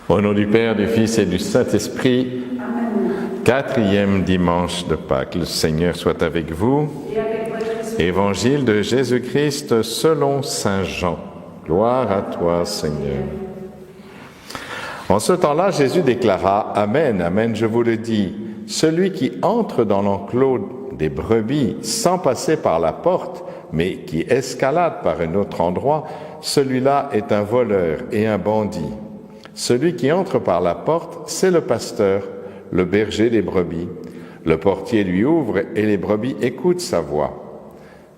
Au nom du Père, du Fils et du Saint-Esprit, Amen. quatrième dimanche de Pâques. Le Seigneur soit avec vous. Et avec votre esprit. Évangile de Jésus-Christ selon saint Jean. Gloire à toi, Seigneur. En ce temps-là, Jésus déclara « Amen, Amen, je vous le dis, celui qui entre dans l'enclos des brebis sans passer par la porte, mais qui escalade par un autre endroit, celui-là est un voleur et un bandit. Celui qui entre par la porte, c'est le pasteur, le berger des brebis. Le portier lui ouvre et les brebis écoutent sa voix.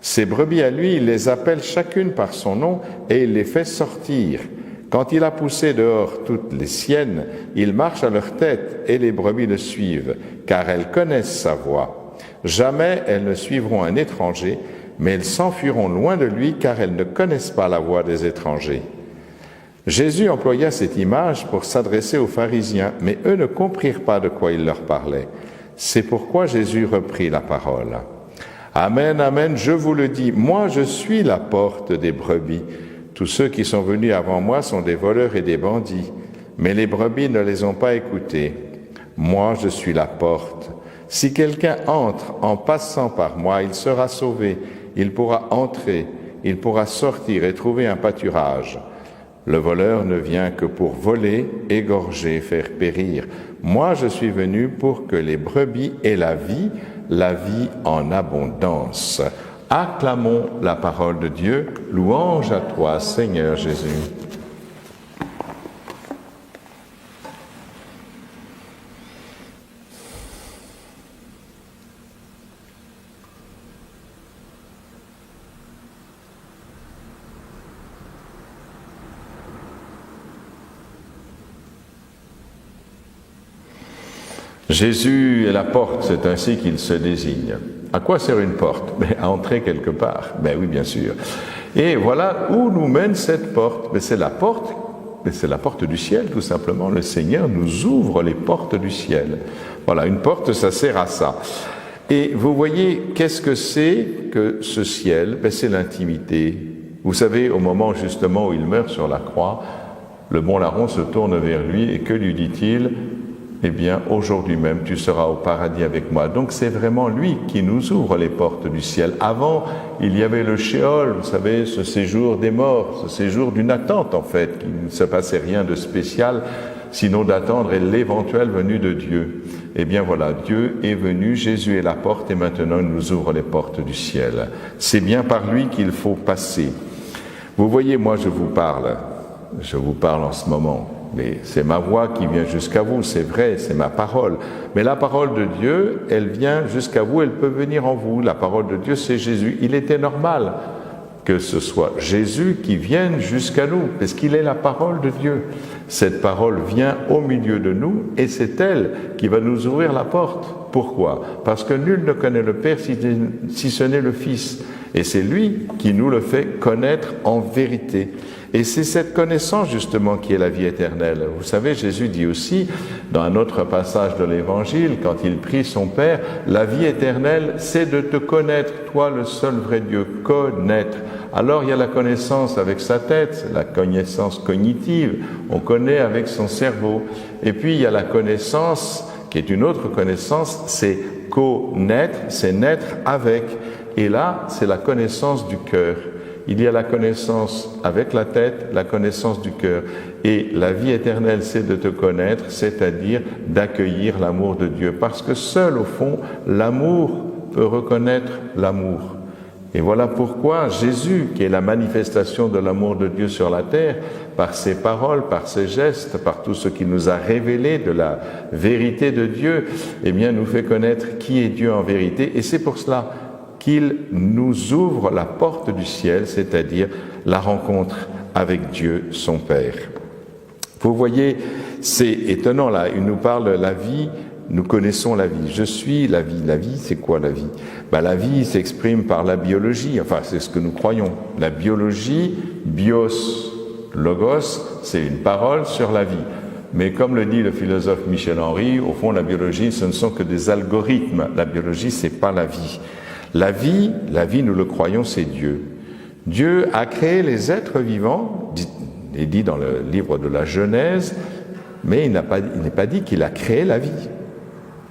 Ces brebis à lui, il les appelle chacune par son nom et il les fait sortir. Quand il a poussé dehors toutes les siennes, il marche à leur tête et les brebis le suivent, car elles connaissent sa voix. Jamais elles ne suivront un étranger, mais elles s'enfuiront loin de lui, car elles ne connaissent pas la voix des étrangers. Jésus employa cette image pour s'adresser aux pharisiens, mais eux ne comprirent pas de quoi il leur parlait. C'est pourquoi Jésus reprit la parole. Amen, amen, je vous le dis, moi je suis la porte des brebis. Tous ceux qui sont venus avant moi sont des voleurs et des bandits, mais les brebis ne les ont pas écoutés. Moi je suis la porte. Si quelqu'un entre en passant par moi, il sera sauvé, il pourra entrer, il pourra sortir et trouver un pâturage. Le voleur ne vient que pour voler, égorger, faire périr. Moi, je suis venu pour que les brebis aient la vie en abondance. Acclamons la parole de Dieu. Louange à toi, Seigneur Jésus. Jésus est la porte, c'est ainsi qu'il se désigne. À quoi sert une porte? À entrer quelque part. Oui, bien sûr. Et voilà où nous mène cette porte. C'est la porte du ciel, tout simplement. Le Seigneur nous ouvre les portes du ciel. Voilà, une porte, ça sert à ça. Et vous voyez, qu'est-ce que c'est que ce ciel? C'est l'intimité. Vous savez, au moment justement où il meurt sur la croix, le bon larron se tourne vers lui et que lui dit-il? Eh bien, aujourd'hui même, tu seras au paradis avec moi. Donc, c'est vraiment lui qui nous ouvre les portes du ciel. Avant, il y avait le shéol, vous savez, ce séjour des morts, ce séjour d'une attente, en fait, qui ne se passait rien de spécial, sinon d'attendre l'éventuelle venue de Dieu. Eh bien, voilà, Dieu est venu, Jésus est la porte, et maintenant, il nous ouvre les portes du ciel. C'est bien par lui qu'il faut passer. Vous voyez, moi, je vous parle en ce moment. Mais c'est ma voix qui vient jusqu'à vous, c'est vrai, c'est ma parole. Mais la parole de Dieu, elle vient jusqu'à vous, elle peut venir en vous. La parole de Dieu, c'est Jésus. Il était normal que ce soit Jésus qui vienne jusqu'à nous, parce qu'il est la parole de Dieu. Cette parole vient au milieu de nous et c'est elle qui va nous ouvrir la porte. Pourquoi? Parce que nul ne connaît le Père si ce n'est le Fils. Et c'est lui qui nous le fait connaître en vérité. Et c'est cette connaissance justement qui est la vie éternelle. Vous savez, Jésus dit aussi, dans un autre passage de l'Évangile, quand il prie son Père, la vie éternelle, c'est de te connaître, toi le seul vrai Dieu, connaître. Alors il y a la connaissance avec sa tête, la connaissance cognitive, on connaît avec son cerveau. Et puis il y a la connaissance, qui est une autre connaissance, c'est connaître, c'est naître avec. Et là, c'est la connaissance du cœur. Il y a la connaissance avec la tête, la connaissance du cœur. Et la vie éternelle, c'est de te connaître, c'est-à-dire d'accueillir l'amour de Dieu. Parce que seul, au fond, l'amour peut reconnaître l'amour. Et voilà pourquoi Jésus, qui est la manifestation de l'amour de Dieu sur la terre, par ses paroles, par ses gestes, par tout ce qu'il nous a révélé de la vérité de Dieu, eh bien, nous fait connaître qui est Dieu en vérité. Et c'est pour cela qu'il nous ouvre la porte du ciel, c'est-à-dire la rencontre avec Dieu, son Père. Vous voyez, c'est étonnant là, il nous parle de la vie, nous connaissons la vie. Je suis la vie. La vie, c'est quoi la vie? La vie s'exprime par la biologie, enfin c'est ce que nous croyons. La biologie, bios, logos, c'est une parole sur la vie. Mais comme le dit le philosophe Michel Henry, au fond la biologie, ce ne sont que des algorithmes. La biologie, c'est pas la vie. La vie, nous le croyons, c'est Dieu. Dieu a créé les êtres vivants, il est dit dans le livre de la Genèse, mais il n'est pas dit qu'il a créé la vie.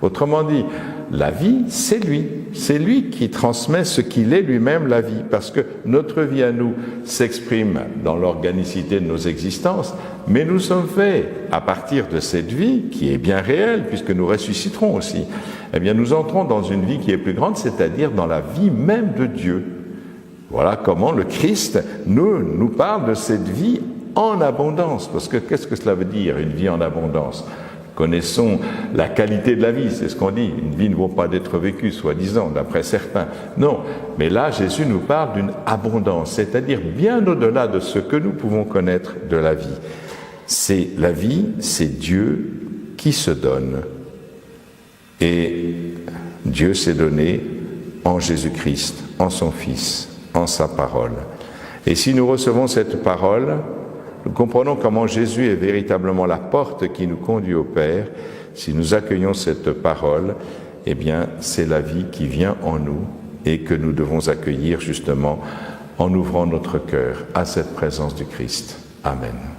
Autrement dit, la vie, c'est lui. C'est lui qui transmet ce qu'il est lui-même, la vie. Parce que notre vie à nous s'exprime dans l'organicité de nos existences, mais nous sommes faits à partir de cette vie qui est bien réelle, puisque nous ressusciterons aussi. Eh bien, nous entrons dans une vie qui est plus grande, c'est-à-dire dans la vie même de Dieu. Voilà comment le Christ nous parle de cette vie en abondance. Parce que qu'est-ce que cela veut dire, une vie en abondance ? Connaissons la qualité de la vie, c'est ce qu'on dit. Une vie ne vaut pas d'être vécue, soi-disant, d'après certains. Non, mais là, Jésus nous parle d'une abondance, c'est-à-dire bien au-delà de ce que nous pouvons connaître de la vie. C'est la vie, c'est Dieu qui se donne. Et Dieu s'est donné en Jésus-Christ, en son Fils, en sa parole. Et si nous recevons cette parole, nous comprenons comment Jésus est véritablement la porte qui nous conduit au Père. Si nous accueillons cette parole, eh bien, c'est la vie qui vient en nous et que nous devons accueillir justement en ouvrant notre cœur à cette présence du Christ. Amen.